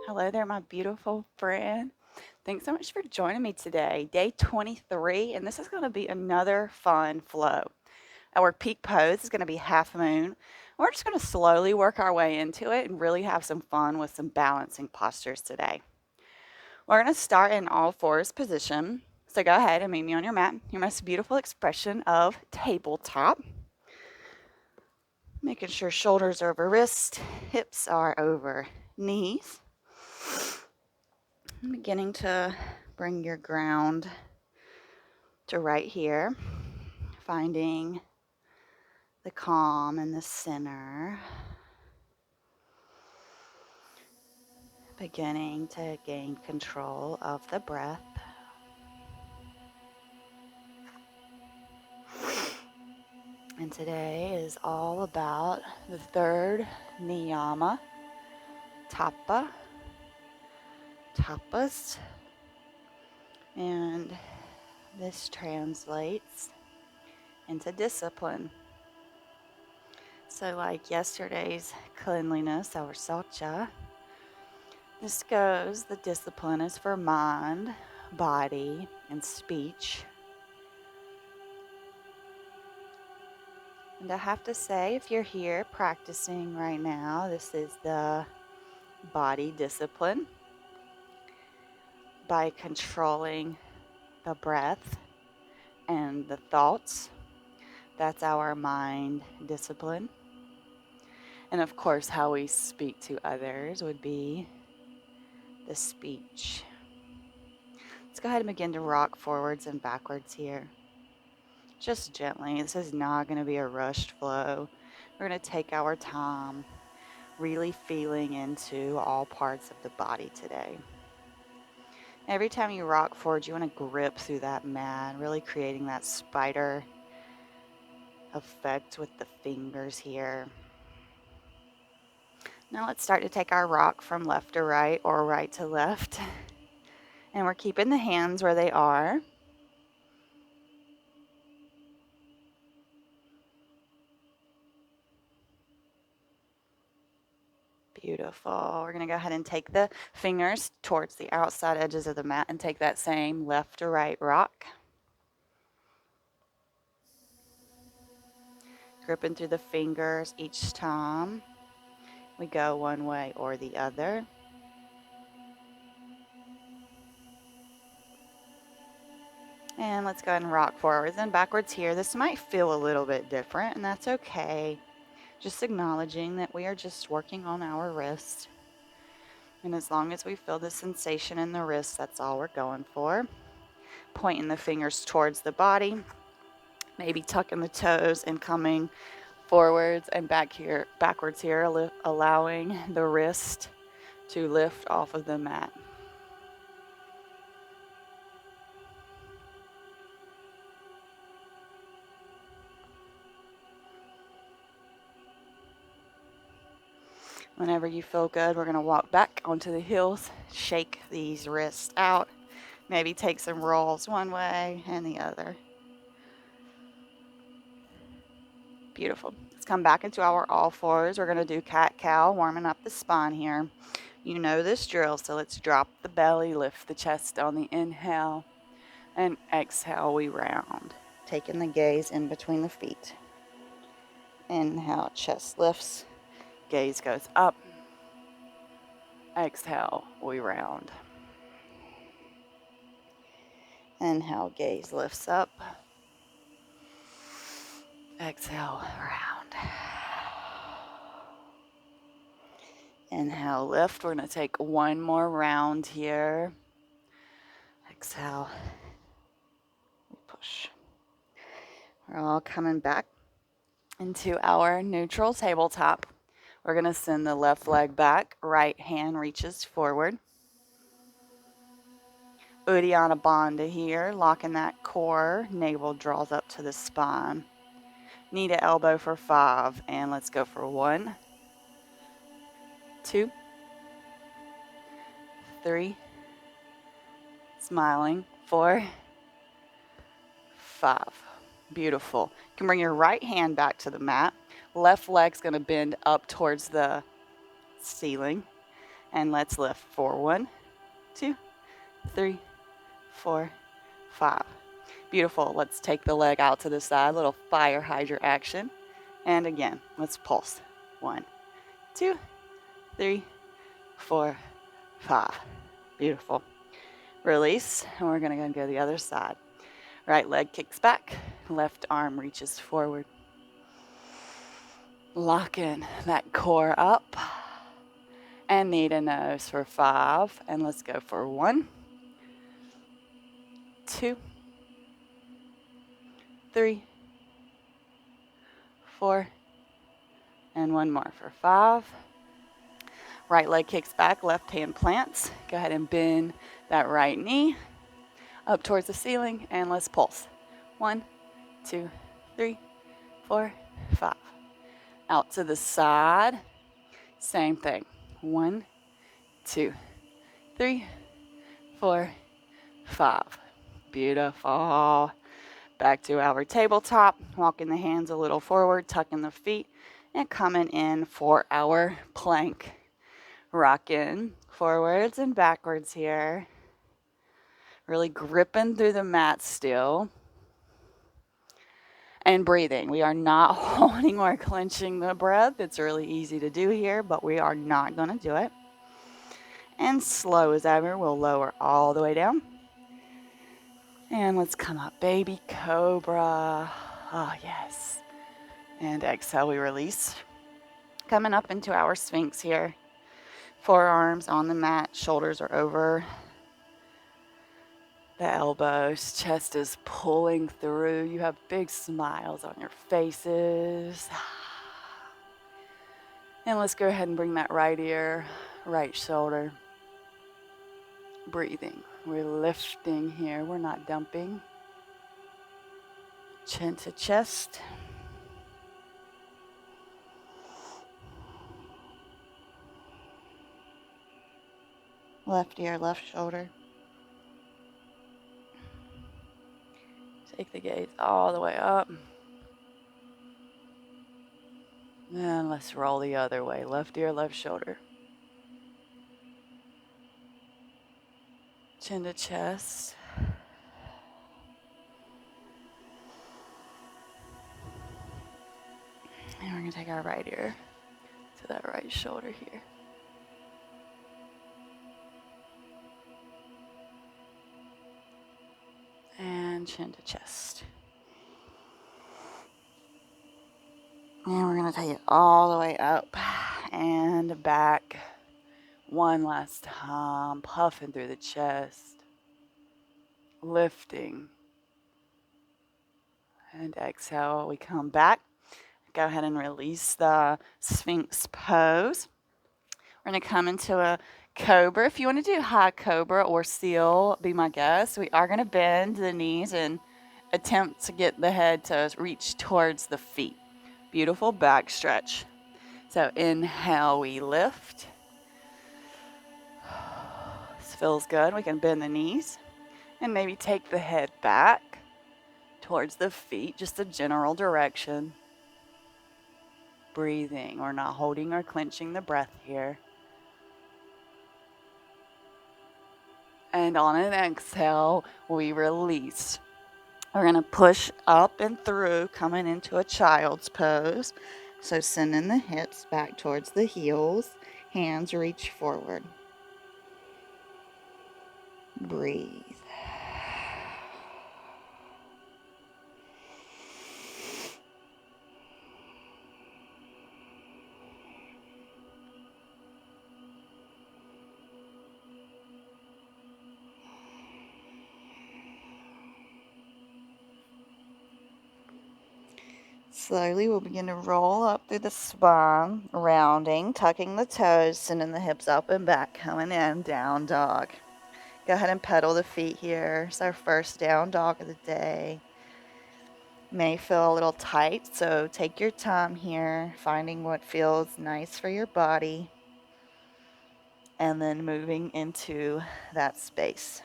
Hello there, my beautiful friend. Thanks so much for joining me today. Day 23, and this is going to be another fun flow. Our peak pose is going to be half moon. We're just going to slowly work our way into it and really have some fun with some balancing postures today. We're going to start in all fours position. So go ahead and meet me on your mat. Your most beautiful expression of tabletop. Making sure shoulders are over wrists, hips are over knees. I'm beginning to bring your ground to right here, finding the calm in the center, beginning to gain control of the breath. And today is all about the third niyama, tapas, and this translates into discipline. So like yesterday's cleanliness, our saucha, this goes, the discipline is for mind, body, and speech. And I have to say, if you're here practicing right now, this is the body discipline by controlling the breath and the thoughts. That's our mind discipline. And of course, how we speak to others would be the speech. Let's go ahead and begin to rock forwards and backwards here. Just gently. This is not going to be a rushed flow. We're going to take our time, really feeling into all parts of the body today. Every time you rock forward, you want to grip through that mat, really creating that spider effect with the fingers here. Now let's start to take our rock from left to right or right to left. And we're keeping the hands where they are. Beautiful. We're going to go ahead and take the fingers towards the outside edges of the mat and take that same left to right rock. Gripping through the fingers each time we go one way or the other. And let's go ahead and rock forwards and backwards here. This might feel a little bit different, and that's okay. Just acknowledging that we are just working on our wrist. And as long as we feel the sensation in the wrist, that's all we're going for. Pointing the fingers towards the body, maybe tucking the toes and coming forwards and backwards here, allowing the wrist to lift off of the mat. Whenever you feel good, we're going to walk back onto the heels, shake these wrists out, maybe take some rolls one way and the other. Beautiful. Let's come back into our all fours. We're going to do cat-cow, warming up the spine here. You know this drill, so let's drop the belly, lift the chest on the inhale, and exhale, we round. Taking the gaze in between the feet. Inhale, chest lifts, gaze goes up. Exhale, we round. Inhale, gaze lifts up. Exhale, round. Inhale, lift. We're going to take one more round here. Exhale, push. We're all coming back into our neutral tabletop. We're going to send the left leg back. Right hand reaches forward. Uddiyana Bandha here, locking that core. Navel draws up to the spine. Knee to elbow for 5. And let's go for 1, 2, 3. Smiling. 4, 5. Beautiful. You can bring your right hand back to the mat. Left leg's going to bend up towards the ceiling. And let's lift for 1, 2, 3, 4, 5. Beautiful. Let's take the leg out to the side, little fire hydrant action. And again, let's pulse. 1, 2, 3, 4, 5. Beautiful. Release, and we're going to go to the other side. Right leg kicks back, left arm reaches forward. Lock in that core up. And knee to nose for 5. And let's go for 1, 2, 3, 4, and 1 more for 5. Right leg kicks back, left hand plants. Go ahead and bend that right knee up towards the ceiling, and let's pulse. 1, 2, 3, 4, 5. Out to the side. Same thing. 1, 2, 3, 4, 5. Beautiful. Back to our tabletop. Walking the hands a little forward, tucking the feet, and coming in for our plank. Rocking forwards and backwards here. Really gripping through the mat still. And breathing. We are not holding or clenching the breath. It's really easy to do here, but we are not going to do it. And slow as ever, we'll lower all the way down. And let's come up, baby cobra. Oh, yes. And exhale, we release. Coming up into our Sphinx here. Forearms on the mat, shoulders are over the elbows, chest is pulling through. You have big smiles on your faces. And let's go ahead and bring that right ear, right shoulder. Breathing. We're lifting here. We're not dumping. Chin to chest. Left ear, left shoulder. Take the gaze all the way up. And let's roll the other way. Left ear, left shoulder. Chin to chest. And we're going to take our right ear to that right shoulder here. And chin to chest. And we're going to take it all the way up and back. One last time, puffing through the chest. Lifting. And exhale, we come back. Go ahead and release the Sphinx pose. We're going to come into a cobra. If you want to do high cobra or seal, be my guest. We are going to bend the knees and attempt to get the head to reach towards the feet. Beautiful back stretch. So inhale, we lift. This feels good. We can bend the knees and maybe take the head back towards the feet, just a general direction. Breathing. We're not holding or clenching the breath here. And on an exhale, we release. We're going to push up and through, coming into a child's pose. So sending the hips back towards the heels. Hands reach forward. Breathe. Slowly, we'll begin to roll up through the spine, rounding, tucking the toes, sending the hips up and back, coming in, down dog. Go ahead and pedal the feet here. It's our first down dog of the day. May feel a little tight, so take your time here, finding what feels nice for your body, and then moving into that space.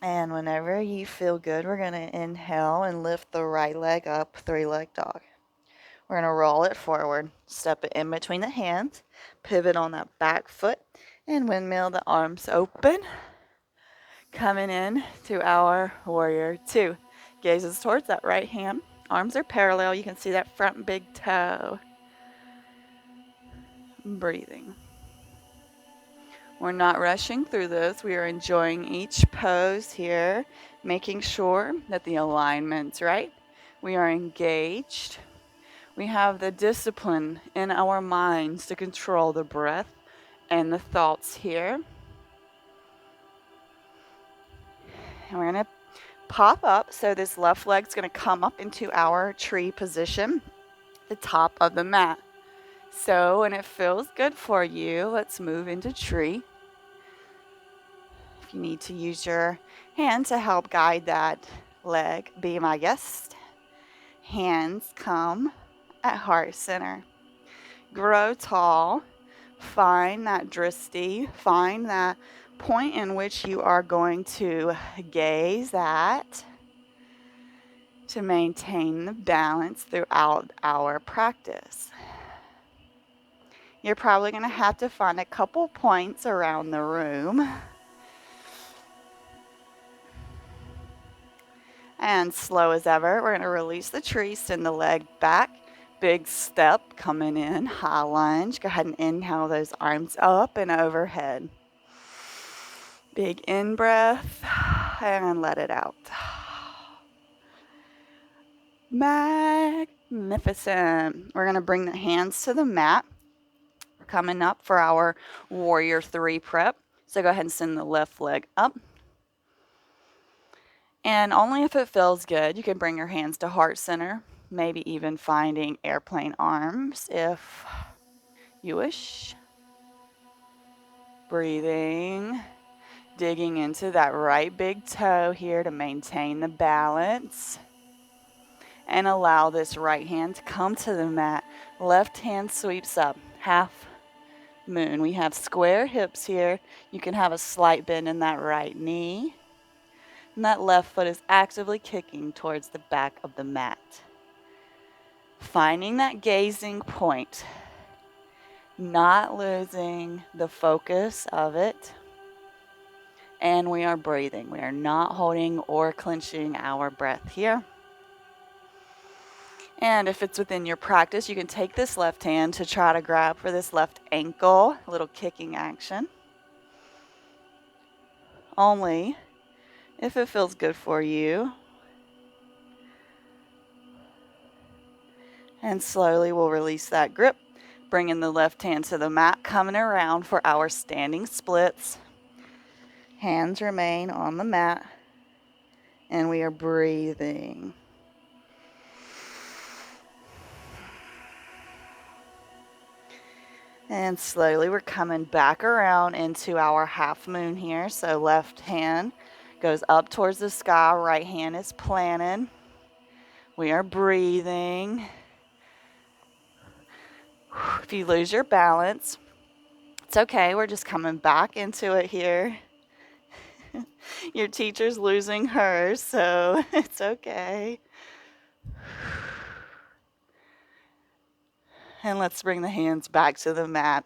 And whenever you feel good, we're going to inhale and lift the right leg up, three-leg dog. We're going to roll it forward, step it in between the hands, pivot on that back foot, and windmill the arms open. Coming in to our warrior two. Gazes towards that right hand. Arms are parallel. You can see that front big toe. Breathing. We're not rushing through this. We are enjoying each pose here, making sure that the alignment's right. We are engaged. We have the discipline in our minds to control the breath and the thoughts here. And we're going to pop up. So this left leg's going to come up into our tree position, the top of the mat. So when it feels good for you, let's move into tree. If you need to use your hand to help guide that leg, be my guest. Hands come at heart center. Grow tall. Find that drishti. Find that point in which you are going to gaze at to maintain the balance throughout our practice. You're probably going to have to find a couple points around the room. And slow as ever, we're going to release the tree, send the leg back. Big step coming in, high lunge. Go ahead and inhale those arms up and overhead. Big in-breath and let it out. Magnificent. We're going to bring the hands to the mat. Coming up for our warrior three prep. So go ahead and send the left leg up. And only if it feels good, you can bring your hands to heart center, maybe even finding airplane arms if you wish. Breathing, digging into that right big toe here to maintain the balance. And allow this right hand to come to the mat. Left hand sweeps up, half moon. We have square hips here. You can have a slight bend in that right knee. And that left foot is actively kicking towards the back of the mat. Finding that gazing point. Not losing the focus of it. And we are breathing. We are not holding or clenching our breath here. And if it's within your practice, you can take this left hand to try to grab for this left ankle, a little kicking action. Only if it feels good for you. And slowly we'll release that grip, bringing the left hand to the mat, coming around for our standing splits. Hands remain on the mat, and we are breathing. And slowly we're coming back around into our half moon here. So left hand goes up towards the sky, right hand is planted. We are breathing. If you lose your balance, it's okay. We're just coming back into it here. Your teacher's losing hers, so it's okay. And let's bring the hands back to the mat.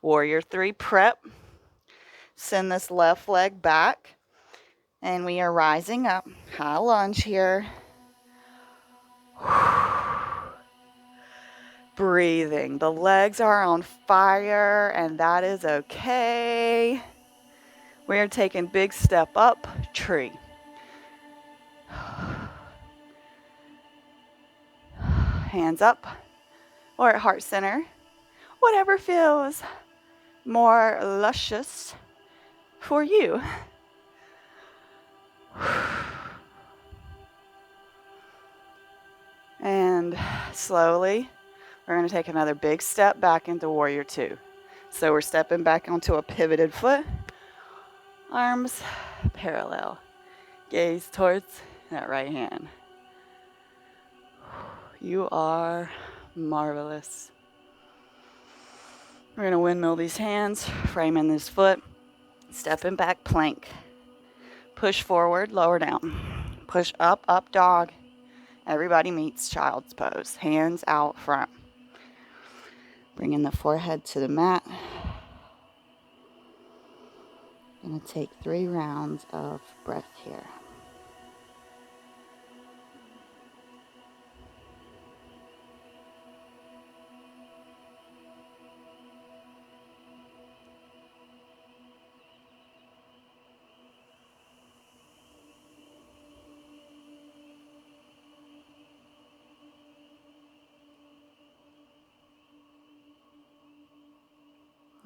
Warrior three prep. Send this left leg back. And we are rising up. High lunge here. Breathing. The legs are on fire, and that is okay. We are taking big step up, tree. Hands up or at heart center. Whatever feels more luscious for you. And slowly, we're going to take another big step back into warrior two. So we're stepping back onto a pivoted foot. Arms parallel. Gaze towards that right hand. You are marvelous. We're going to windmill these hands, framing this foot, stepping back plank. Push forward, lower down. Push up, up dog. Everybody meets child's pose. Hands out front. Bringing the forehead to the mat. Gonna take 3 rounds of breath here.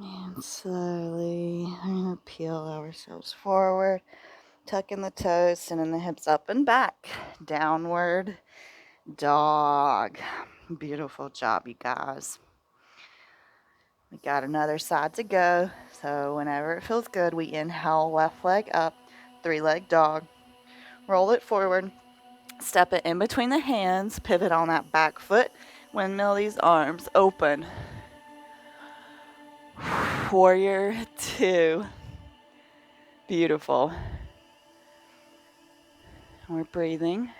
And slowly, we're going to peel ourselves forward, tucking the toes, sending the hips up and back. Downward dog. Beautiful job, you guys. We got another side to go. So whenever it feels good, we inhale, left leg up, 3-leg dog. Roll it forward, step it in between the hands, pivot on that back foot, windmill these arms, open. Warrior 2. Beautiful. We're breathing.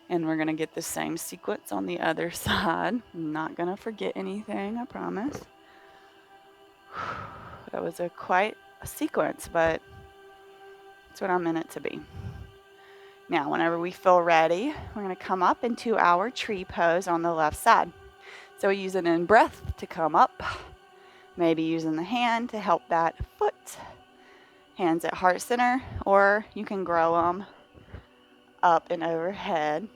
And we're going to get the same sequence on the other side. I'm not going to forget anything, I promise. That was quite a sequence, but it's what I meant it to be. Now, whenever we feel ready, we're going to come up into our tree pose on the left side. So we use an in-breath to come up. Maybe using the hand to help that foot. Hands at heart center, or you can grow them up and overhead.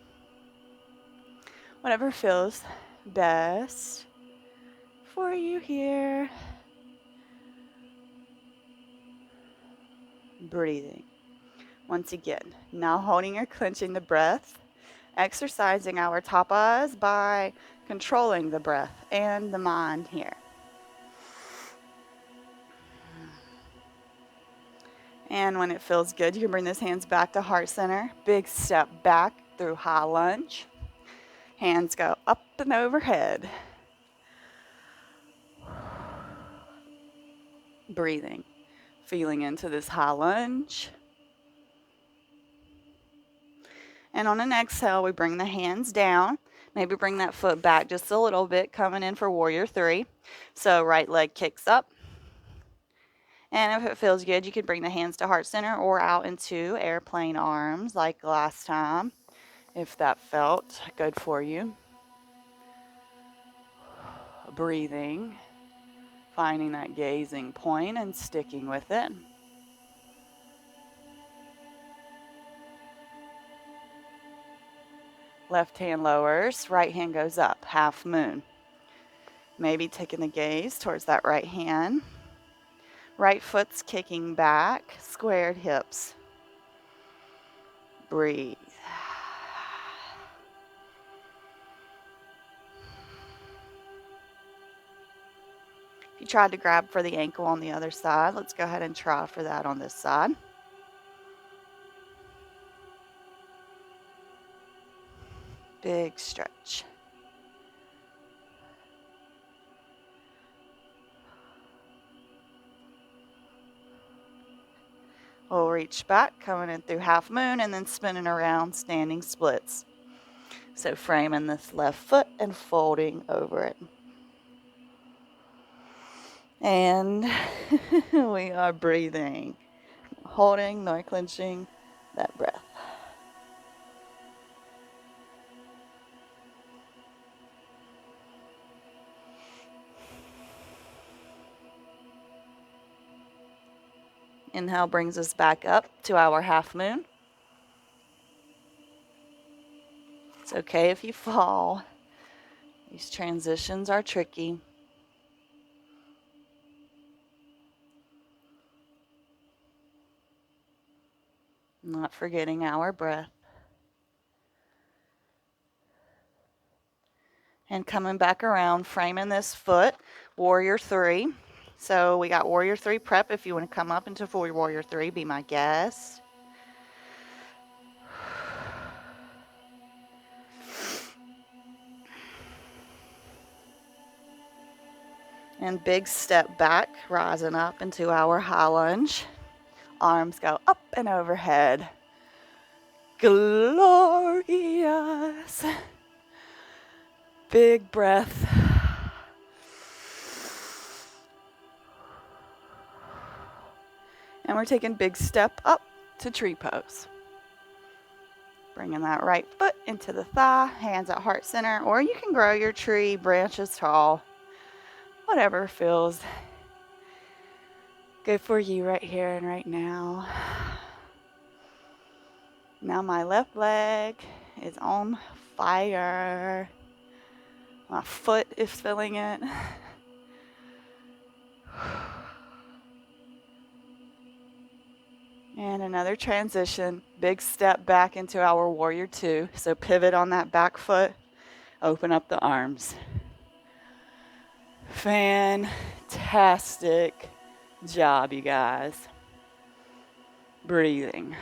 Whatever feels best for you here. Breathing. Once again, now holding or clenching the breath, exercising our tapas by controlling the breath and the mind here. And when it feels good, you can bring those hands back to heart center. Big step back through high lunge. Hands go up and overhead. Breathing. Feeling into this high lunge. And on an exhale, we bring the hands down. Maybe bring that foot back just a little bit, coming in for warrior 3. So right leg kicks up. And if it feels good, you can bring the hands to heart center or out into airplane arms like last time, if that felt good for you. Breathing, finding that gazing point and sticking with it. Left hand lowers, right hand goes up, half moon. Maybe taking the gaze towards that right hand. Right foot's kicking back, squared hips. Breathe. If you tried to grab for the ankle on the other side, let's go ahead and try for that on this side. Big stretch. We'll reach back, coming in through half moon, and then spinning around, standing splits. So framing this left foot and folding over it. And we are breathing, holding nor clenching that breath. Inhale brings us back up to our half moon. It's okay if you fall. These transitions are tricky. Not forgetting our breath. And coming back around, framing this foot, warrior 3. So we got warrior 3 prep. If you want to come up into full warrior 3, be my guest. And big step back, rising up into our high lunge. Arms go up and overhead. Glorious. Big breath. And we're taking big step up to tree pose. Bringing that right foot into the thigh, hands at heart center, or you can grow your tree branches tall. Whatever feels good for you right here and right now. Now my left leg is on fire. My foot is feeling it. And another transition, big step back into our warrior two. So pivot on that back foot, open up the arms. Fantastic job, you guys. Breathing.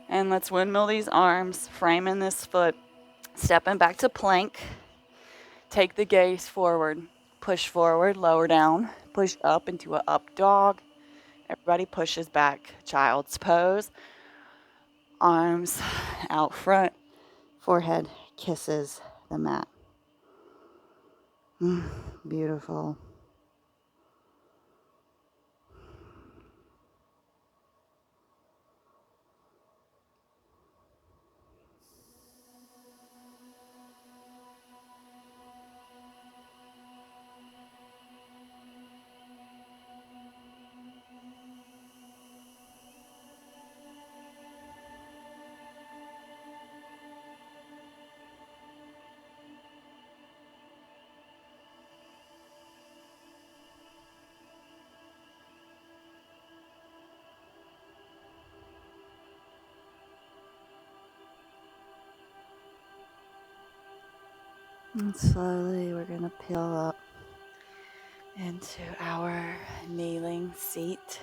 And let's windmill these arms, framing this foot, stepping back to plank. Take the gaze forward, push forward, lower down, push up into an up dog. Everybody pushes back, child's pose. Arms out front, forehead kisses the mat. Beautiful. And slowly we're going to peel up into our kneeling seat.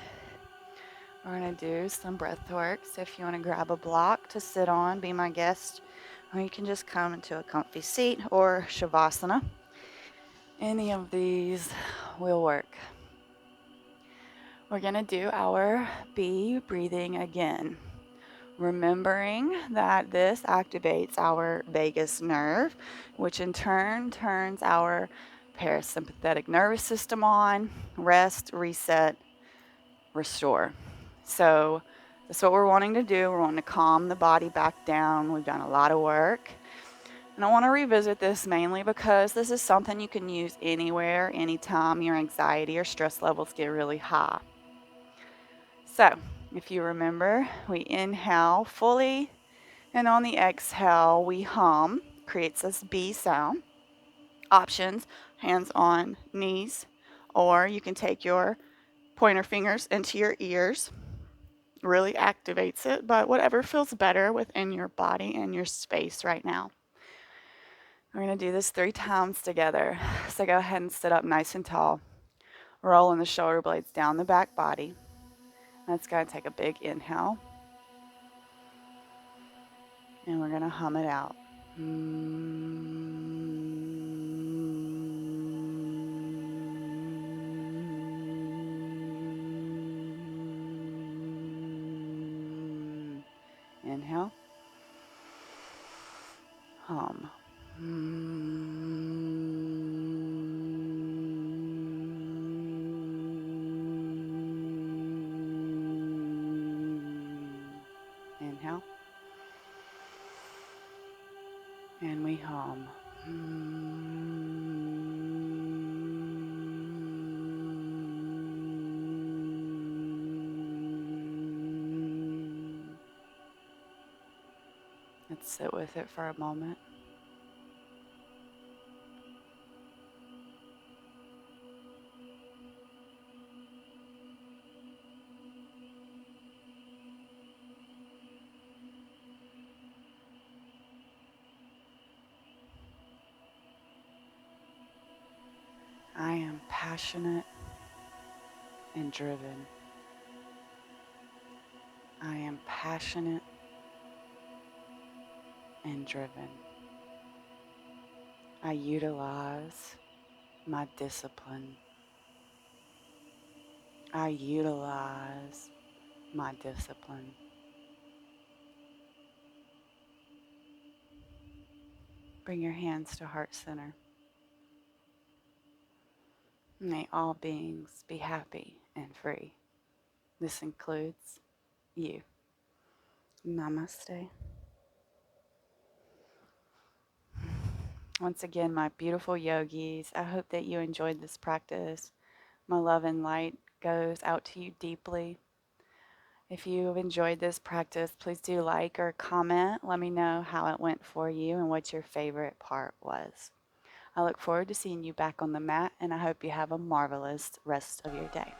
We're going to do some breath work. So if you want to grab a block to sit on, be my guest, or you can just come into a comfy seat or Shavasana. Any of these will work. We're going to do our B breathing again. Remembering that this activates our vagus nerve, which in turn turns our parasympathetic nervous system on, rest, reset, restore. So that's what we're wanting to do. We're wanting to calm the body back down. We've done a lot of work. And I want to revisit this mainly because this is something you can use anywhere, anytime your anxiety or stress levels get really high. So if you remember, we inhale fully, and on the exhale, we hum, creates this B sound. Options, hands on knees, or you can take your pointer fingers into your ears. Really activates it, but whatever feels better within your body and your space right now. We're going to do this 3 times together. So go ahead and sit up nice and tall. Rolling the shoulder blades down the back body. Let's go and take a big inhale. And we're going to hum it out. Inhale. Hum. Inhale. And we hum. Let's sit with it for a moment. I am passionate and driven. I am passionate and driven. I utilize my discipline. I utilize my discipline. Bring your hands to heart center. May all beings be happy and free. This includes you. Namaste. Once again, my beautiful yogis, I hope that you enjoyed this practice. My love and light goes out to you deeply. If you've enjoyed this practice, please do like or comment. Let me know how it went for you and what your favorite part was. I look forward to seeing you back on the mat, and I hope you have a marvelous rest of your day.